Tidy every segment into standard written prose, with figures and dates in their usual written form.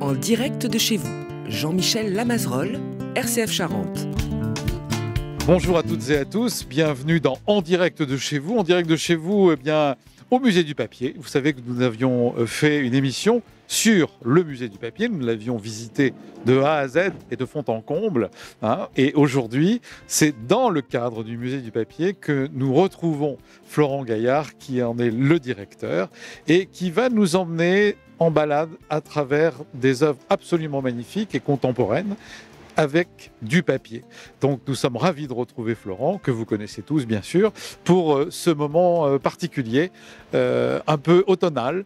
En direct de chez vous, Jean-Michel Lamazerolle, RCF Charente. Bonjour à toutes et à tous, bienvenue dans En direct de chez vous. En direct de chez vous, au Musée du Papier. Vous savez que nous avions fait une émission sur le Musée du Papier. Nous l'avions visité de A à Z et de fond en comble. Et aujourd'hui, c'est dans le cadre du Musée du Papier que nous retrouvons Florent Gaillard, qui en est le directeur, et qui va nous emmener en balade à travers des œuvres absolument magnifiques et contemporaines, avec du papier. Donc nous sommes ravis de retrouver Florent, que vous connaissez tous bien sûr, pour ce moment particulier, un peu automnal,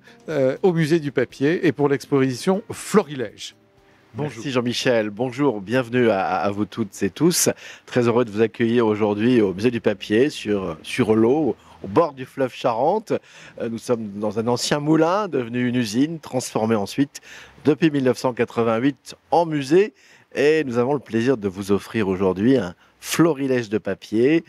au Musée du Papier et pour l'exposition Florilège. Bonjour. Merci Jean-Michel, bonjour, bienvenue à vous toutes et tous. Très heureux de vous accueillir aujourd'hui au Musée du Papier, sur l'eau, au bord du fleuve Charente. Nous sommes dans un ancien moulin, devenu une usine, transformé ensuite depuis 1988 en musée. Et nous avons le plaisir de vous offrir aujourd'hui un florilège de papier,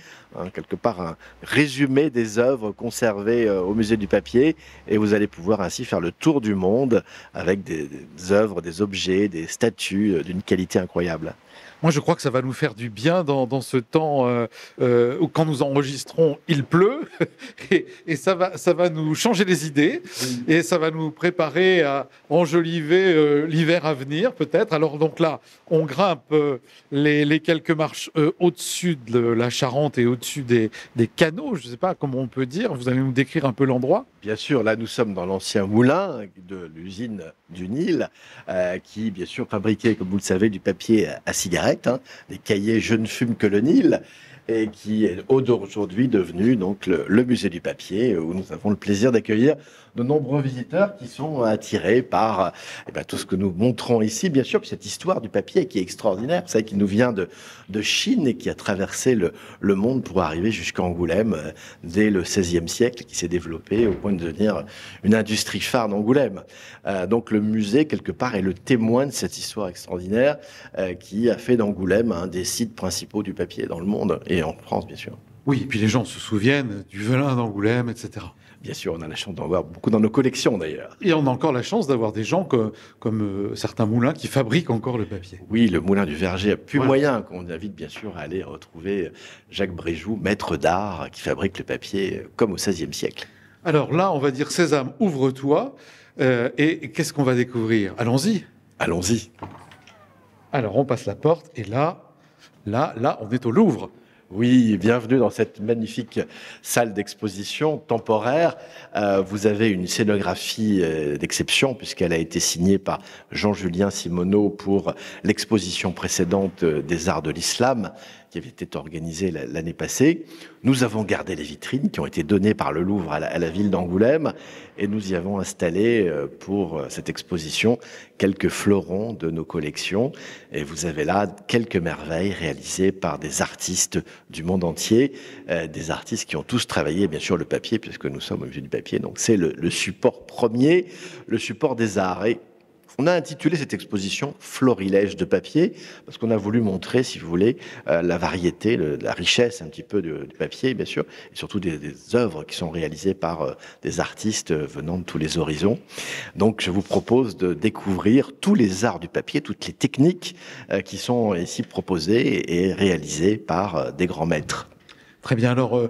quelque part un résumé des œuvres conservées au Musée du Papier. Et vous allez pouvoir ainsi faire le tour du monde avec des œuvres, des objets, des statues d'une qualité incroyable. Moi, je crois que ça va nous faire du bien dans ce temps où, quand nous enregistrons, il pleut. Et ça va nous changer les idées. Et ça va nous préparer à enjoliver l'hiver à venir, peut-être. Alors, donc là, on grimpe les quelques marches au-dessus de la Charente et au-dessus des canaux. Je ne sais pas comment on peut dire. Vous allez nous décrire un peu l'endroit ? Bien sûr, là, nous sommes dans l'ancien moulin de l'usine du Nil, qui, bien sûr, fabriquait, comme vous le savez, du papier à cigarettes. Des cahiers Je ne fume que le Nil, et qui est aujourd'hui devenu donc le Musée du Papier, où nous avons le plaisir d'accueillir de nombreux visiteurs qui sont attirés par tout ce que nous montrons ici, bien sûr, puis cette histoire du papier qui est extraordinaire. Vous savez qu'il nous vient de Chine et qui a traversé le monde pour arriver jusqu'à Angoulême dès le XVIe siècle, qui s'est développé au point de devenir une industrie phare d'Angoulême. Donc le musée, quelque part, est le témoin de cette histoire extraordinaire qui a fait d'Angoulême un des sites principaux du papier dans le monde, et en France, bien sûr. Oui, et puis les gens se souviennent du Velin d'Angoulême, etc. Bien sûr, on a la chance d'en voir beaucoup dans nos collections, d'ailleurs. Et on a encore la chance d'avoir des gens comme certains moulins qui fabriquent encore le papier. Oui, le moulin du Verger a plus moyen, qu'on invite bien sûr à aller retrouver Jacques Bréjoux, maître d'art, qui fabrique le papier comme au XVIe siècle. Alors là, on va dire Sésame, ouvre-toi. Et qu'est-ce qu'on va découvrir ? Allons-y. Allons-y. Alors, on passe la porte et là, on est au Louvre. Oui, bienvenue dans cette magnifique salle d'exposition temporaire. Vous avez une scénographie d'exception puisqu'elle a été signée par Jean-Julien Simoneau pour l'exposition précédente des Arts de l'Islam qui avait été organisée l'année passée. Nous avons gardé les vitrines qui ont été données par le Louvre à la ville d'Angoulême et nous y avons installé pour cette exposition quelques fleurons de nos collections. Et vous avez là quelques merveilles réalisées par des artistes du monde entier, des artistes qui ont tous travaillé, bien sûr, le papier, puisque nous sommes au Musée du Papier. Donc c'est le support premier, le support des arts. Et on a intitulé cette exposition Florilège de papier, parce qu'on a voulu montrer, si vous voulez, la variété, la richesse un petit peu du papier, bien sûr, et surtout des œuvres qui sont réalisées par des artistes venant de tous les horizons. Donc je vous propose de découvrir tous les arts du papier, toutes les techniques qui sont ici proposées et réalisées par des grands maîtres. Très bien. Alors,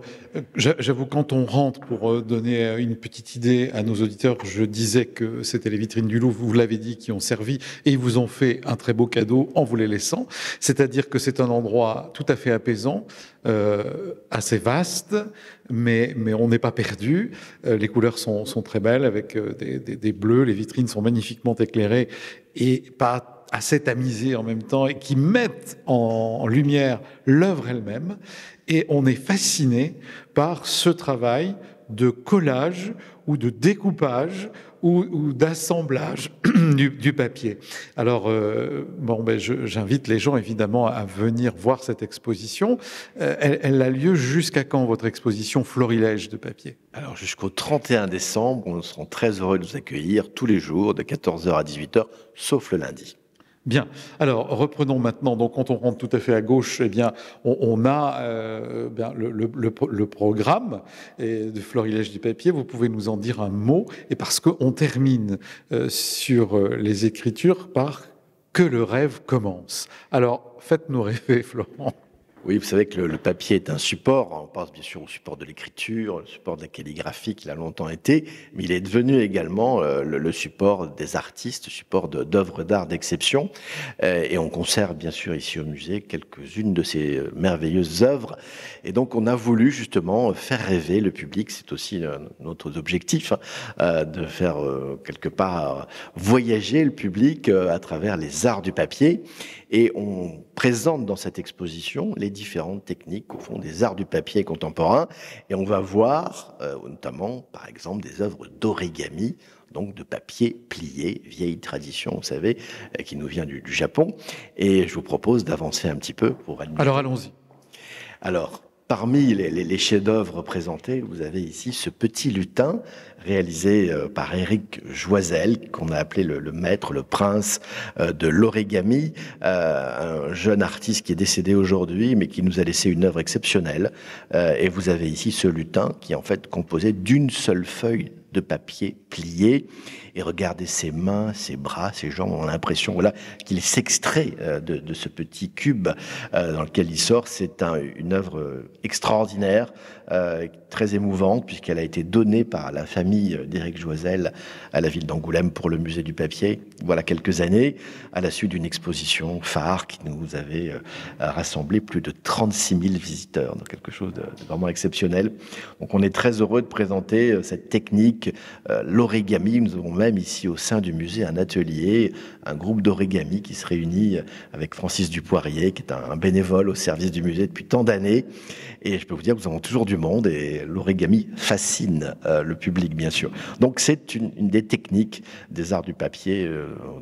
j'avoue, quand on rentre, pour donner une petite idée à nos auditeurs, je disais que c'était les vitrines du Louvre, vous l'avez dit, qui ont servi, et ils vous ont fait un très beau cadeau en vous les laissant. C'est-à-dire que c'est un endroit tout à fait apaisant, assez vaste, mais on n'est pas perdu. Les couleurs sont très belles, avec des bleus, les vitrines sont magnifiquement éclairées, et pas assez tamisées en même temps, et qui mettent en lumière l'œuvre elle-même. Et on est fasciné par ce travail de collage ou de découpage ou d'assemblage du papier. Alors, j'invite les gens évidemment à venir voir cette exposition. Elle a lieu jusqu'à quand, votre exposition Florilège de papier ? Alors, jusqu'au 31 décembre, nous serons très heureux de vous accueillir tous les jours de 14h à 18h, sauf le lundi. Bien. Alors, reprenons maintenant. Donc, quand on rentre tout à fait à gauche, eh bien, on a bien, le programme de Florilège du papier. Vous pouvez nous en dire un mot. Et parce qu'on termine sur les écritures par que le rêve commence. Alors, faites-nous rêver, Florent. Oui, vous savez que le papier est un support. On pense bien sûr au support de l'écriture, le support de la calligraphie qu'il a longtemps été, mais il est devenu également le support des artistes, le support d'œuvres d'art d'exception. Et on conserve bien sûr ici au musée quelques-unes de ces merveilleuses œuvres. Et donc on a voulu justement faire rêver le public. C'est aussi notre objectif, de faire quelque part voyager le public à travers les arts du papier. Et on présente dans cette exposition les différentes techniques, au fond, des arts du papier contemporain. Et on va voir, notamment, par exemple, des œuvres d'origami, donc de papier plié, vieille tradition, vous savez, qui nous vient du Japon. Et je vous propose d'avancer un petit peu pour admirer. Alors, allons-y. Alors, parmi les chefs-d'œuvre présentés, vous avez ici ce petit lutin réalisé par Éric Joisel, qu'on a appelé le maître, le prince de l'origami, un jeune artiste qui est décédé aujourd'hui, mais qui nous a laissé une œuvre exceptionnelle. Et vous avez ici ce lutin qui est en fait composé d'une seule feuille de papier plié. Et regardez ses mains, ses bras, ses jambes, on a l'impression voilà, qu'il s'extrait de ce petit cube dans lequel il sort. C'est une œuvre extraordinaire, très émouvante, puisqu'elle a été donnée par la famille d'Éric Joisel à la ville d'Angoulême pour le musée du papier, voilà quelques années, à la suite d'une exposition phare qui nous avait rassemblé plus de 36 000 visiteurs, donc quelque chose de vraiment exceptionnel. Donc on est très heureux de présenter cette technique, l'origami. Nous avons même ici au sein du musée un atelier, un groupe d'origami qui se réunit avec Francis Dupoirier, qui est un bénévole au service du musée depuis tant d'années. Et je peux vous dire que nous avons toujours du monde et l'origami fascine le public, bien sûr. Donc c'est une des techniques des arts du papier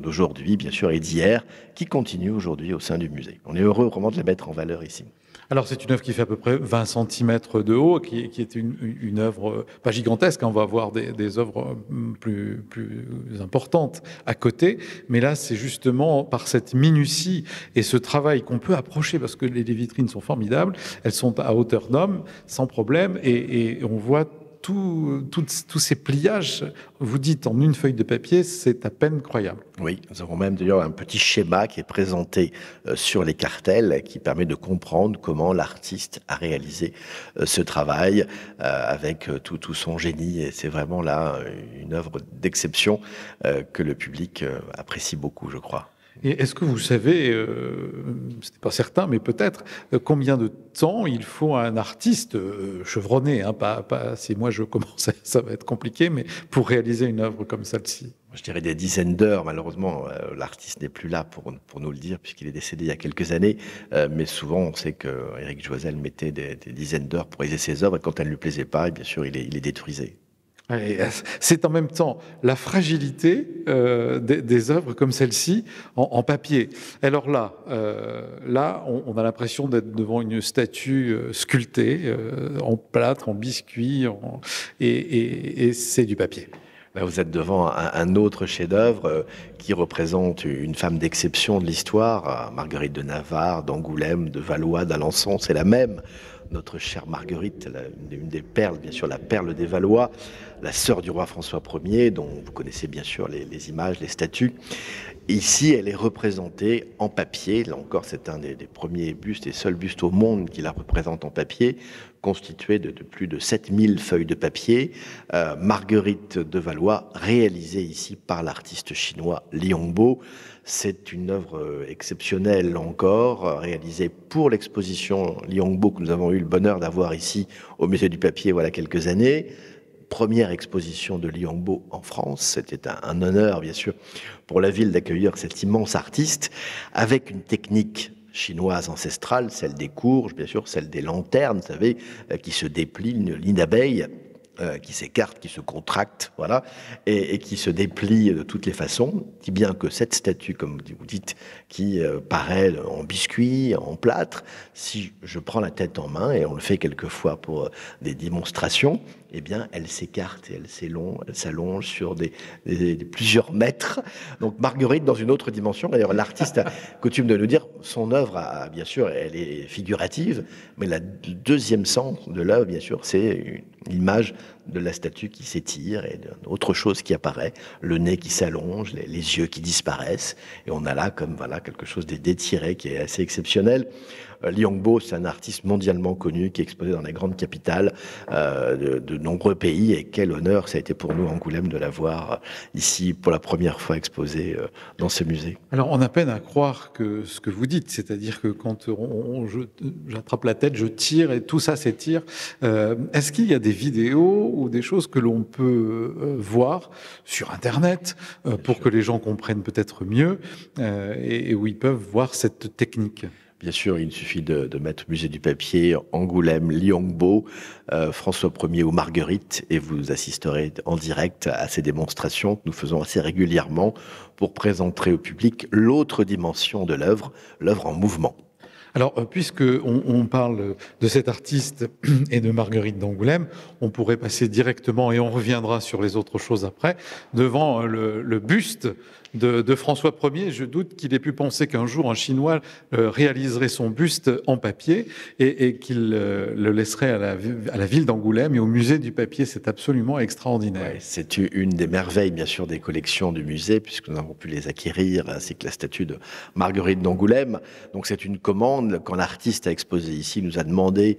d'aujourd'hui, bien sûr, et d'hier, qui continue aujourd'hui au sein du musée. On est heureux vraiment de les mettre en valeur ici. Alors, c'est une œuvre qui fait à peu près 20 cm de haut, qui est une œuvre pas gigantesque. On va avoir des œuvres plus importantes à côté. Mais là, c'est justement par cette minutie et ce travail qu'on peut approcher, parce que les vitrines sont formidables. Elles sont à hauteur d'homme, sans problème. Et on voit tous ces pliages. Vous dites en une feuille de papier, c'est à peine croyable. Oui, nous avons même d'ailleurs un petit schéma qui est présenté sur les cartels qui permet de comprendre comment l'artiste a réalisé ce travail avec tout son génie. Et c'est vraiment là une œuvre d'exception que le public apprécie beaucoup, je crois. Et est-ce que vous savez, ce n'est pas certain, mais peut-être, combien de temps il faut à un artiste chevronné, hein, pas si moi je commence, ça va être compliqué, mais pour réaliser une œuvre comme celle-ci? Je dirais des dizaines d'heures. Malheureusement, l'artiste n'est plus là pour nous le dire, puisqu'il est décédé il y a quelques années. Mais souvent, on sait que Éric Joisel mettait des dizaines d'heures pour réaliser ses œuvres, et quand elles ne lui plaisaient pas, bien sûr, il les détruisait. C'est en même temps la fragilité des œuvres comme celle-ci en papier. Alors là, on a l'impression d'être devant une statue sculptée en plâtre, en biscuit, et c'est du papier. Là, vous êtes devant un autre chef-d'œuvre qui représente une femme d'exception de l'histoire, Marguerite de Navarre, d'Angoulême, de Valois, d'Alençon. C'est la même. Notre chère Marguerite, une des perles, bien sûr, la perle des Valois, la sœur du roi François Ier, dont vous connaissez bien sûr les images, les statues. Ici, elle est représentée en papier. Là encore, c'est un des premiers bustes, les seuls bustes au monde qui la représentent en papier, constitué de plus de 7000 feuilles de papier. Marguerite de Valois, réalisée ici par l'artiste chinois Li Hongbo. C'est une œuvre exceptionnelle encore, réalisée pour l'exposition Li Hongbo que nous avons eu le bonheur d'avoir ici au Musée du Papier voilà quelques années. Première exposition de Li Hongbo en France. C'était un honneur, bien sûr, pour la ville d'accueillir cet immense artiste avec une technique chinoise ancestrale, celle des courges, bien sûr, celle des lanternes, vous savez, qui se déplient, une ligne d'abeille qui s'écarte, qui se contracte, voilà, et qui se déplie de toutes les façons, si bien que cette statue, comme vous dites, qui paraît en biscuit, en plâtre, si je prends la tête en main, et on le fait quelquefois pour des démonstrations, eh bien, elle s'écarte et elle s'allonge sur plusieurs mètres. Donc, Marguerite, dans une autre dimension. D'ailleurs, l'artiste a coutume de nous dire, son œuvre, bien sûr, elle est figurative, mais le deuxième sens de l'œuvre, bien sûr, c'est une image de la statue qui s'étire et d'autre chose qui apparaît, le nez qui s'allonge, les yeux qui disparaissent, et on a là comme quelque chose d'étiré qui est assez exceptionnel. Liangbo, c'est un artiste mondialement connu qui est exposé dans les grandes capitales de nombreux pays, et quel honneur ça a été pour nous à Angoulême de l'avoir ici pour la première fois exposé dans ce musée. Alors on a peine à croire que ce que vous dites, c'est-à-dire que quand j'attrape la tête, je tire et tout ça s'étire. Est-ce qu'il y a des vidéos ou des choses que l'on peut voir sur Internet pour que les gens comprennent peut-être mieux et où ils peuvent voir cette technique? Bien sûr, il suffit de mettre Musée du papier, Angoulême, Liangbo, François Ier ou Marguerite, et vous assisterez en direct à ces démonstrations que nous faisons assez régulièrement pour présenter au public l'autre dimension de l'œuvre en mouvement. Alors, puisqu'on parle de cet artiste et de Marguerite d'Angoulême, on pourrait passer directement, et on reviendra sur les autres choses après, devant le buste de François Ier. Je doute qu'il ait pu penser qu'un jour un Chinois réaliserait son buste en papier et qu'il le laisserait à la ville d'Angoulême et au musée du papier. C'est absolument extraordinaire. Ouais, c'est une des merveilles, bien sûr, des collections du musée, puisque nous avons pu les acquérir, ainsi que la statue de Marguerite d'Angoulême. Donc c'est une commande. Quand l'artiste a exposé ici, il nous a demandé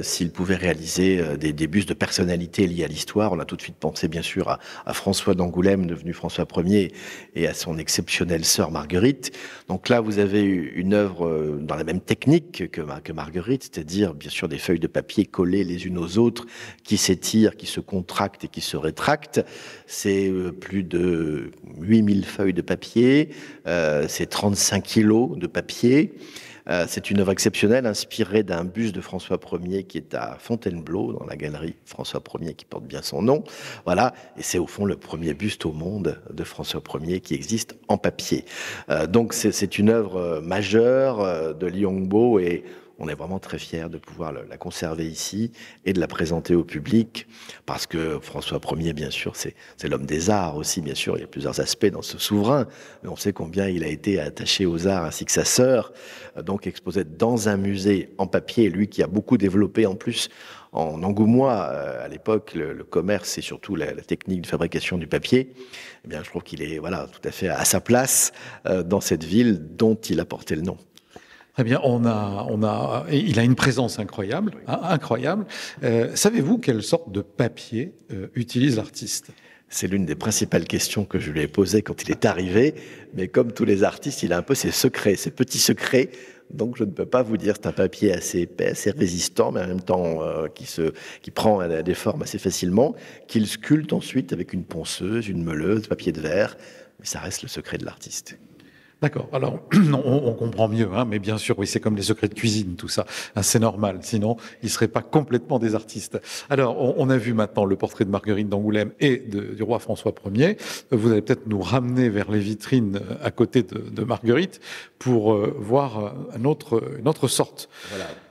s'il pouvait réaliser des bustes de personnalités liées à l'histoire. On a tout de suite pensé, bien sûr, à François d'Angoulême, devenu François Ier, et à son exceptionnelle sœur Marguerite. Donc là, vous avez une œuvre dans la même technique que Marguerite, c'est-à-dire, bien sûr, des feuilles de papier collées les unes aux autres, qui s'étirent, qui se contractent et qui se rétractent. C'est plus de 8000 feuilles de papier, c'est 35 kilos de papier. C'est une œuvre exceptionnelle, inspirée d'un buste de François Ier qui est à Fontainebleau, dans la galerie François Ier, qui porte bien son nom. Voilà, et c'est au fond le premier buste au monde de François Ier qui existe en papier. Donc c'est une œuvre majeure de Liangbo, et on est vraiment très fiers de pouvoir la conserver ici et de la présenter au public, parce que François Ier, bien sûr, c'est l'homme des arts aussi, bien sûr. Il y a plusieurs aspects dans ce souverain, mais on sait combien il a été attaché aux arts, ainsi que sa sœur, donc exposé dans un musée en papier, lui qui a beaucoup développé en plus en angoumois à l'époque le commerce et surtout la technique de fabrication du papier. Eh bien, je trouve qu'il est tout à fait à sa place dans cette ville dont il a porté le nom. Très bien, il a une présence incroyable, incroyable. Savez-vous quelle sorte de papier utilise l'artiste ? C'est l'une des principales questions que je lui ai posées quand il est arrivé, mais comme tous les artistes, il a un peu ses secrets, ses petits secrets, donc je ne peux pas vous dire. C'est un papier assez épais, assez résistant, mais en même temps qui prend des formes assez facilement, qu'il sculpte ensuite avec une ponceuse, une meuleuse, papier de verre, mais ça reste le secret de l'artiste. D'accord. Alors, on comprend mieux, mais bien sûr, oui, c'est comme les secrets de cuisine, tout ça. C'est normal. Sinon, ils seraient pas complètement des artistes. Alors, on a vu maintenant le portrait de Marguerite d'Angoulême et du roi François Ier. Vous allez peut-être nous ramener vers les vitrines à côté de Marguerite pour voir une autre sorte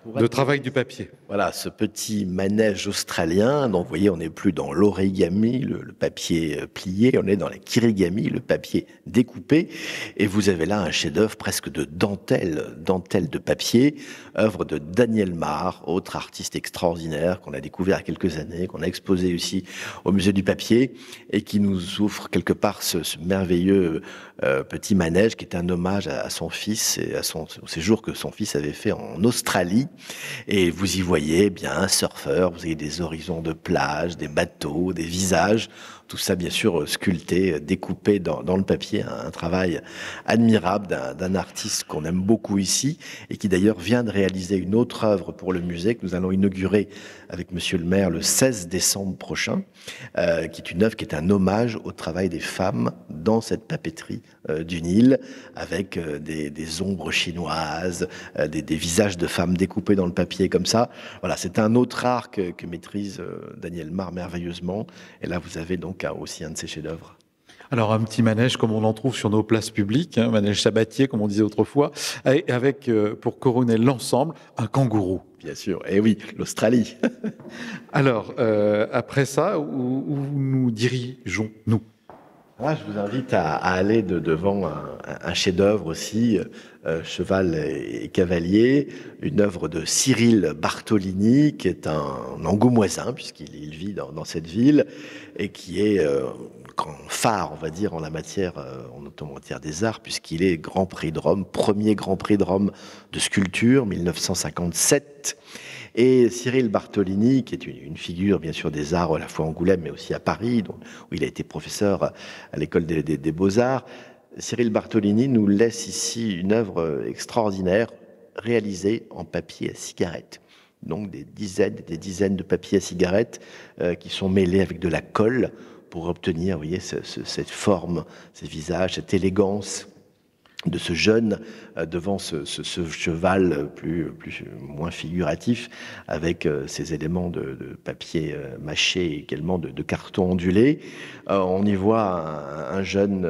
de travail du papier. Voilà, ce petit manège australien. Donc, vous voyez, on n'est plus dans l'origami, le papier plié, on est dans la kirigami, le papier découpé. Et vous avez là un chef-d'œuvre presque de dentelle de papier, œuvre de Daniel Mar, autre artiste extraordinaire qu'on a découvert il y a quelques années, qu'on a exposé aussi au Musée du papier, et qui nous offre quelque part ce merveilleux petit manège qui est un hommage à son fils et au séjour que son fils avait fait en Australie. Et vous y voyez bien un surfeur, vous avez des horizons de plage, des bateaux, des visages, tout ça bien sûr sculpté, découpé dans le papier, un travail admirable d'un artiste qu'on aime beaucoup ici et qui d'ailleurs vient de réaliser une autre œuvre pour le musée que nous allons inaugurer avec monsieur le maire le 16 décembre prochain, qui est une œuvre qui est un hommage au travail des femmes dans cette papeterie du Nil, avec des ombres chinoises, des visages de femmes découpés dans le papier comme ça. Voilà, c'est un autre art que maîtrise Daniel Mar merveilleusement. Et là, vous avez donc aussi un de ses chefs-d'œuvre. Alors un petit manège comme on en trouve sur nos places publiques, hein, manège sabatier comme on disait autrefois, avec pour couronner l'ensemble un kangourou. Bien sûr, et oui, l'Australie. Alors après ça, où nous dirigeons-nous? Moi, je vous invite à aller devant un chef-d'œuvre aussi, Cheval et Cavalier, une œuvre de Cyril Bartolini, qui est un Angoumoisin, puisqu'il vit dans cette ville, et qui est grand phare, on va dire, en la matière, en matière des arts, puisqu'il est Grand Prix de Rome, premier Grand Prix de Rome de sculpture, 1957. Et Cyril Bartolini, qui est une figure bien sûr des arts à la fois à Angoulême mais aussi à Paris, où il a été professeur à l'école des Beaux-Arts, Cyril Bartolini nous laisse ici une œuvre extraordinaire réalisée en papier à cigarette. Donc des dizaines de papiers à cigarette qui sont mêlés avec de la colle pour obtenir, vous voyez, cette forme, ces visages, cette élégance de ce jeune devant ce cheval moins figuratif, avec ces éléments de papier mâché et également de carton ondulé. On y voit un jeune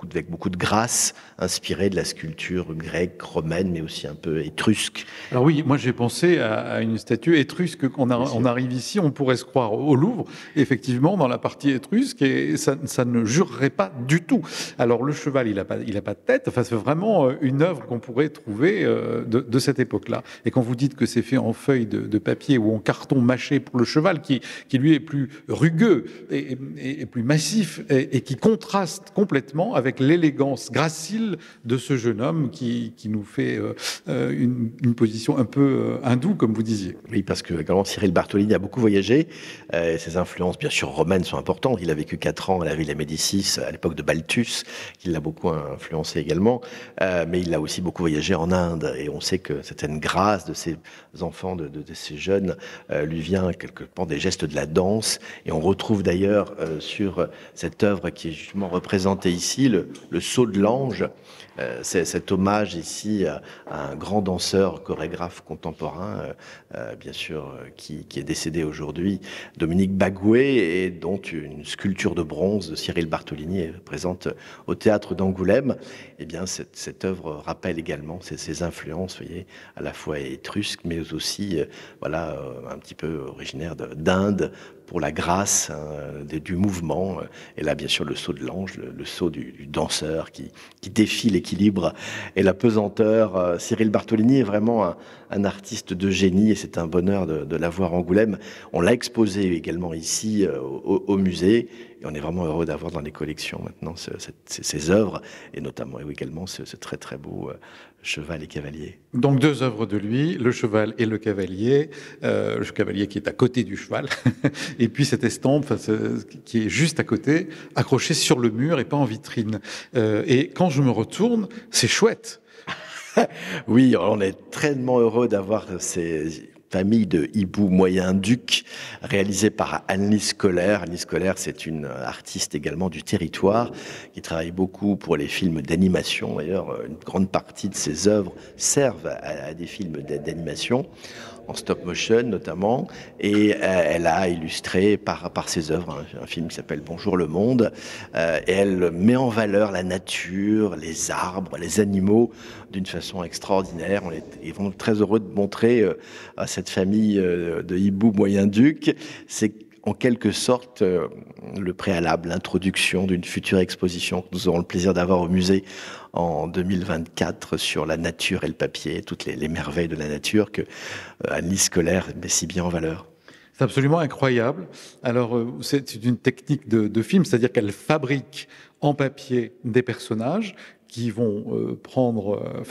avec beaucoup de grâce, inspiré de la sculpture grecque, romaine, mais aussi un peu étrusque. Alors oui, moi j'ai pensé à une statue étrusque. On arrive ici, on pourrait se croire au Louvre, effectivement, dans la partie étrusque, et ça ne jurerait pas du tout. Alors le cheval, il a pas de tête. Enfin, c'est vraiment une œuvre qu'on pourrait trouver de cette époque-là. Et quand vous dites que c'est fait en feuille de papier ou en carton mâché pour le cheval, qui lui est plus rugueux et plus massif, et qui contraste complètement avec l'élégance gracile de ce jeune homme qui nous fait une position un peu hindoue, comme vous disiez. Oui, parce que également, Cyril Bartolini a beaucoup voyagé. Ses influences, bien sûr, romaines sont importantes. Il a vécu 4 ans à la Villa Médicis, à l'époque de Balthus, qui l'a beaucoup influencé également. Mais il a aussi beaucoup voyagé en Inde, et on sait que certaine grâce de ces enfants, de ces jeunes, lui vient quelque part des gestes de la danse. Et on retrouve d'ailleurs sur cette œuvre qui est justement représentée ici, le saut de l'ange. C'est cet hommage ici à un grand danseur, chorégraphe contemporain, bien sûr, qui est décédé aujourd'hui, Dominique Bagoué, et dont une sculpture de bronze de Cyril Bartolini est présente au théâtre d'Angoulême. Eh bien, cette œuvre rappelle également ces influences, vous voyez, à la fois étrusques, mais aussi, voilà, un petit peu originaire d'Inde, pour la grâce du mouvement. Et là, bien sûr, le saut de l'ange, le saut du danseur qui défie l'équilibre et la pesanteur. Cyril Bartolini est vraiment un artiste de génie, et c'est un bonheur de l'avoir à Angoulême. On l'a exposé également ici au musée, et on est vraiment heureux d'avoir dans les collections maintenant ces œuvres, et notamment également ce très très beau Cheval et Cavalier. Donc 2 œuvres de lui, le cheval et le cavalier qui est à côté du cheval, et puis cette estampe qui est juste à côté, accrochée sur le mur et pas en vitrine. Et quand je me retourne, c'est chouette. Oui, on est tellement heureux d'avoir ces familles de hiboux moyen-duc réalisées par Anne-Lise Coller. Anne-Lise Coller, c'est une artiste également du territoire qui travaille beaucoup pour les films d'animation. D'ailleurs, une grande partie de ses œuvres servent à des films d'animation, en stop motion notamment, et elle a illustré par ses œuvres un film qui s'appelle Bonjour le monde, et elle met en valeur la nature, les arbres, les animaux d'une façon extraordinaire. On est vraiment très heureux de montrer à cette famille de hiboux moyen-duc, c'est en quelque sorte le préalable, l'introduction d'une future exposition que nous aurons le plaisir d'avoir au musée en 2024 sur la nature et le papier, toutes les merveilles de la nature que Anne-Lise Coller met si bien en valeur. C'est absolument incroyable. Alors, c'est une technique de film, c'est-à-dire qu'elle fabrique en papier des personnages qui vont prendre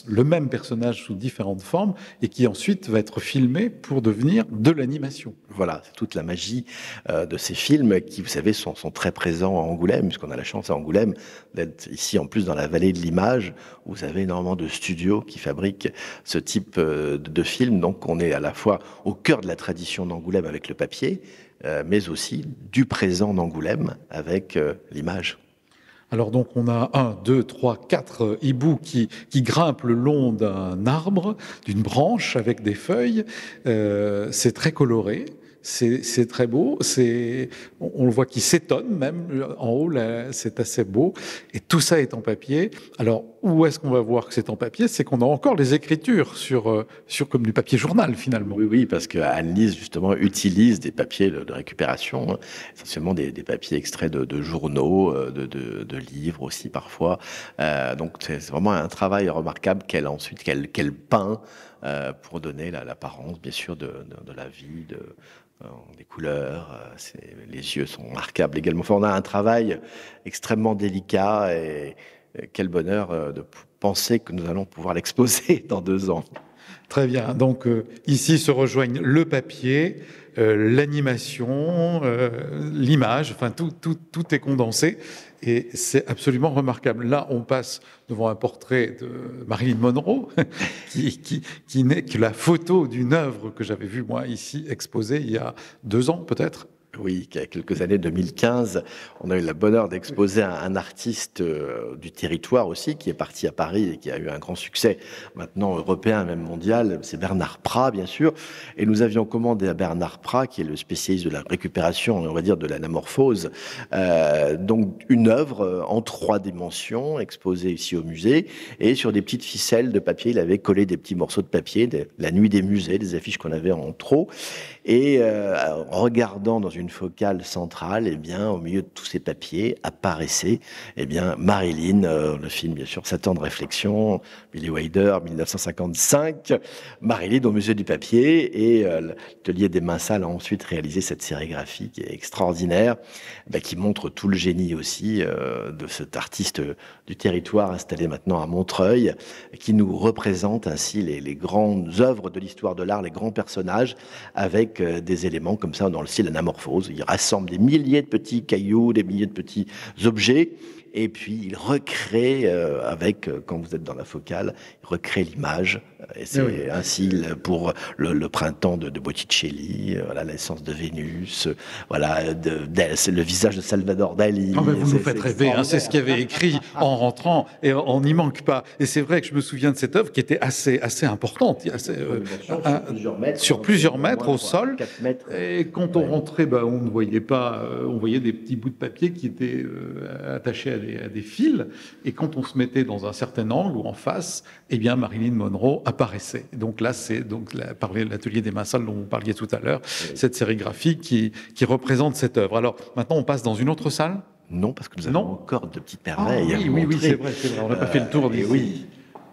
le même personnage sous différentes formes, et qui ensuite va être filmé pour devenir de l'animation. Voilà, c'est toute la magie de ces films qui, vous savez, sont très présents à Angoulême, puisqu'on a la chance à Angoulême d'être ici, en plus, dans la vallée de l'image, où vous avez énormément de studios qui fabriquent ce type de films. Donc, on est à la fois au cœur de la tradition d'Angoulême avec le papier, mais aussi du présent d'Angoulême avec l'image. Alors donc on a 1, 2, 3, 4 hiboux qui grimpent le long d'un arbre, d'une branche avec des feuilles. C'est très coloré. c'est très beau. On le voit qui s'étonne même en haut, là, c'est assez beau. Et tout ça est en papier. Alors, où est-ce qu'on va voir que c'est en papier? C'est qu'on a encore les écritures sur comme du papier journal, finalement. Oui, parce que Anne-Lise, justement, utilise des papiers de récupération, hein, essentiellement des papiers extraits de journaux, de livres aussi, parfois. Donc, c'est vraiment un travail remarquable qu'elle peint pour donner l'apparence, bien sûr, de la vie, des couleurs. Les yeux sont remarquables également. Enfin, on a un travail extrêmement délicat et quel bonheur de penser que nous allons pouvoir l'exposer dans 2 ans. Très bien. Donc, ici se rejoignent le papier, l'animation, l'image, enfin, tout est condensé. Et c'est absolument remarquable. Là, on passe devant un portrait de Marilyn Monroe, qui n'est que la photo d'une œuvre que j'avais vue, moi, ici, exposée il y a 2 ans, peut-être. Oui, il y a quelques années, 2015, on a eu le bonheur d'exposer un artiste du territoire aussi, qui est parti à Paris et qui a eu un grand succès, maintenant européen, même mondial. C'est Bernard Prat, bien sûr. Et nous avions commandé à Bernard Prat, qui est le spécialiste de la récupération, on va dire de l'anamorphose, donc une œuvre en 3 dimensions, exposée ici au musée. Et sur des petites ficelles de papier, il avait collé des petits morceaux de papier, la nuit des musées, des affiches qu'on avait en trop. Et en regardant dans une focale centrale, eh bien, au milieu de tous ces papiers, apparaissait eh bien, Marilyn, le film, bien sûr, 7 ans de réflexion, Billy Wilder, 1955, Marilyn au musée du papier, et l'atelier des mains sales a ensuite réalisé cette sérigraphie qui est extraordinaire, qui montre tout le génie aussi de cet artiste du territoire installé maintenant à Montreuil, qui nous représente ainsi les grandes œuvres de l'histoire de l'art, les grands personnages, avec des éléments comme ça dans le style anamorphose. Il rassemble des milliers de petits cailloux, des milliers de petits objets, et puis il recrée quand vous êtes dans la focale, il recrée l'image. Et c'est ainsi pour le printemps de Botticelli, voilà, l'essence de Vénus, voilà, c'est le visage de Salvador Dali. Oh, vous nous faites rêver, hein, c'est ce qu'il avait écrit en rentrant, et on n'y manque pas. Et c'est vrai que je me souviens de cette œuvre qui était assez importante, sur plusieurs mètres au sol. 4 mètres. Et quand on rentrait, on ne voyait pas, on voyait des petits bouts de papier qui étaient attachés à des fils. Et quand on se mettait dans un certain angle ou en face, eh bien Marilyn Monroe apparaissait. Donc là, c'est l'atelier des mains sales dont vous parliez tout à l'heure, cette sérigraphie qui représente cette œuvre. Alors maintenant, on passe dans une autre salle. Non, parce que nous avons encore de petites merveilles. Oui, c'est vrai, on n'a pas fait le tour d'ici. Oui.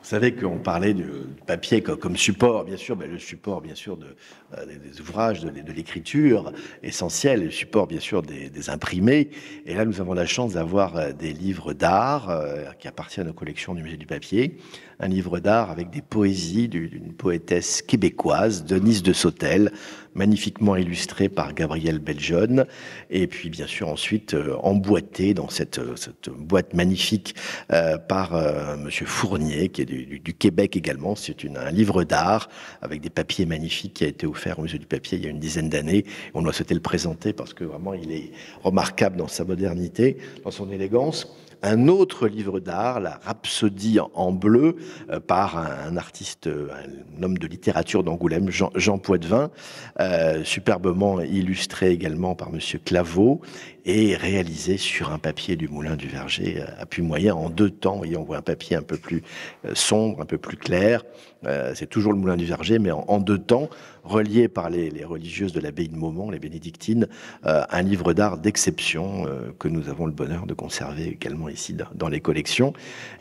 Vous savez qu'on parlait du papier comme support, bien sûr, le support, bien sûr, des ouvrages, de l'écriture essentielle, le support, bien sûr, des imprimés. Et là, nous avons la chance d'avoir des livres d'art qui appartiennent aux collections du Musée du Papier. Un livre d'art avec des poésies d'une poétesse québécoise, Denise de Sautel, magnifiquement illustré par Gabriel Beljonne, et puis bien sûr ensuite emboîté dans cette boîte magnifique par Monsieur Fournier, qui est du Québec également. C'est un livre d'art avec des papiers magnifiques qui a été offert au Musée du Papier il y a une dizaine d'années. On doit souhaiter le présenter parce que vraiment il est remarquable dans sa modernité, dans son élégance. Un autre livre d'art, la Rhapsodie en bleu, par un artiste, un homme de littérature d'Angoulême, Jean Poitvin, superbement illustré également par Monsieur Claveau et réalisé sur un papier du Moulin du Verger à puits moyen en 2 temps. Et on voit un papier un peu plus sombre, un peu plus clair. C'est toujours le Moulin du Verger, mais en 2 temps, relié par les religieuses de l'abbaye de Maumont, les bénédictines, un livre d'art d'exception que nous avons le bonheur de conserver également ici dans les collections,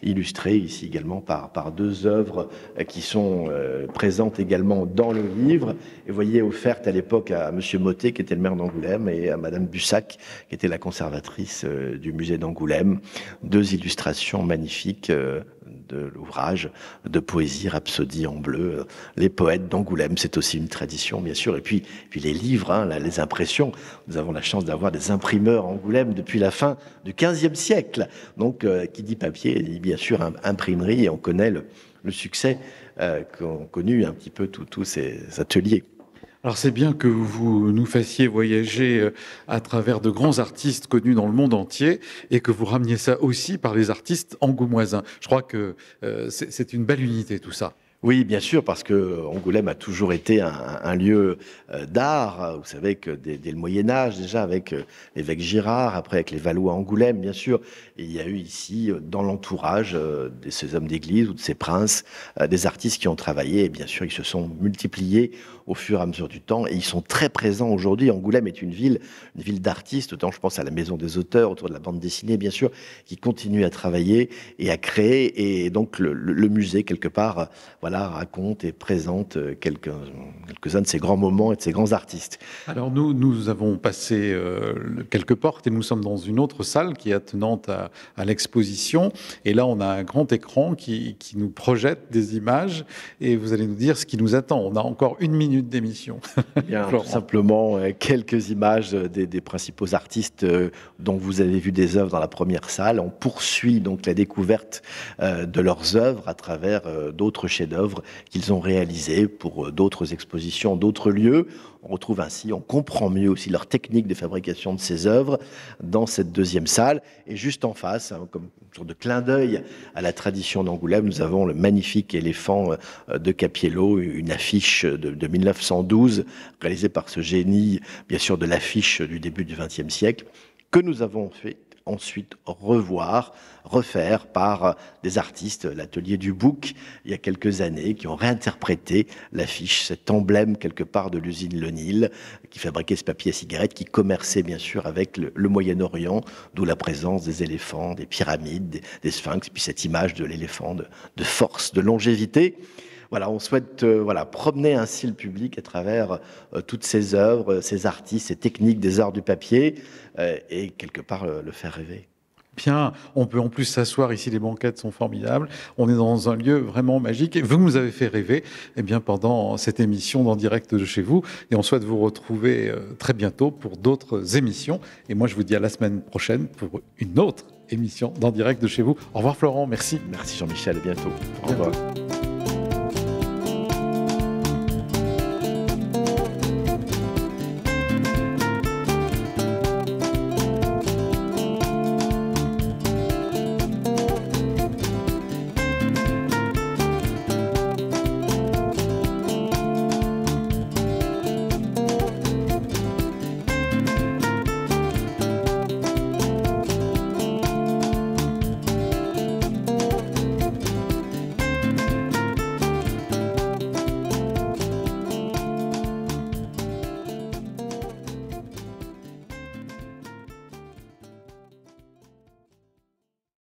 illustré ici également par 2 œuvres qui sont présentes également dans le livre, et vous voyez, offertes à l'époque à Monsieur Mottet, qui était le maire d'Angoulême, et à Madame Bussac, qui était la conservatrice du musée d'Angoulême. 2 illustrations magnifiques de l'ouvrage de poésie Rhapsodie en bleu. Les poètes d'Angoulême, c'est aussi une tradition, bien sûr. Et puis les livres, les impressions. Nous avons la chance d'avoir des imprimeurs à Angoulême depuis la fin du XVe siècle. Donc, qui dit papier, dit bien sûr imprimerie, et on connaît le succès qu'ont connu un petit peu tous ces ateliers. Alors c'est bien que vous nous fassiez voyager à travers de grands artistes connus dans le monde entier et que vous rameniez ça aussi par les artistes angoumoisins. Je crois que c'est une belle unité tout ça. Oui, bien sûr, parce que Angoulême a toujours été un lieu d'art. Vous savez que dès le Moyen-Âge, déjà avec l'évêque Girard, après avec les Valois à Angoulême, bien sûr, il y a eu ici, dans l'entourage de ces hommes d'église ou de ces princes, des artistes qui ont travaillé. Et bien sûr, ils se sont multipliés au fur et à mesure du temps et ils sont très présents aujourd'hui. Angoulême est une ville d'artistes, autant je pense à la Maison des auteurs, autour de la bande dessinée, bien sûr, qui continue à travailler et à créer. Et donc, le musée, quelque part, voilà, raconte et présente quelques-uns de ces grands moments et de ces grands artistes. Alors nous avons passé quelques portes et nous sommes dans une autre salle qui est attenante à l'exposition. Et là, on a un grand écran qui nous projette des images et vous allez nous dire ce qui nous attend. On a encore 1 minute d'émission. Bien, tout simplement, quelques images des principaux artistes dont vous avez vu des œuvres dans la première salle. On poursuit donc la découverte de leurs œuvres à travers d'autres chefs-d'œuvre qu'ils ont réalisés pour d'autres expositions, d'autres lieux. On retrouve ainsi, on comprend mieux aussi leur technique de fabrication de ces œuvres dans cette deuxième salle. Et juste en face, comme une sorte de clin d'œil à la tradition d'Angoulême, nous avons le magnifique éléphant de Capiello, une affiche de 1912 réalisée par ce génie, bien sûr, de l'affiche du début du XXe siècle, que nous avons fait ensuite refaire par des artistes, l'atelier du Bouc, il y a quelques années, qui ont réinterprété l'affiche, cet emblème quelque part de l'usine Le Nil, qui fabriquait ce papier à cigarette, qui commerçait bien sûr avec le Moyen-Orient, d'où la présence des éléphants, des pyramides, des sphinx, puis cette image de l'éléphant de force, de longévité. Voilà, on souhaite promener ainsi le public à travers toutes ces œuvres, ces artistes, ces techniques des arts du papier et quelque part le faire rêver. Bien, on peut en plus s'asseoir ici, les banquettes sont formidables. On est dans un lieu vraiment magique et vous nous avez fait rêver pendant cette émission d'En Direct de chez vous. Et on souhaite vous retrouver très bientôt pour d'autres émissions. Et moi, je vous dis à la semaine prochaine pour une autre émission d'En Direct de chez vous. Au revoir Florent, merci. Merci Jean-Michel, à bientôt. Au revoir.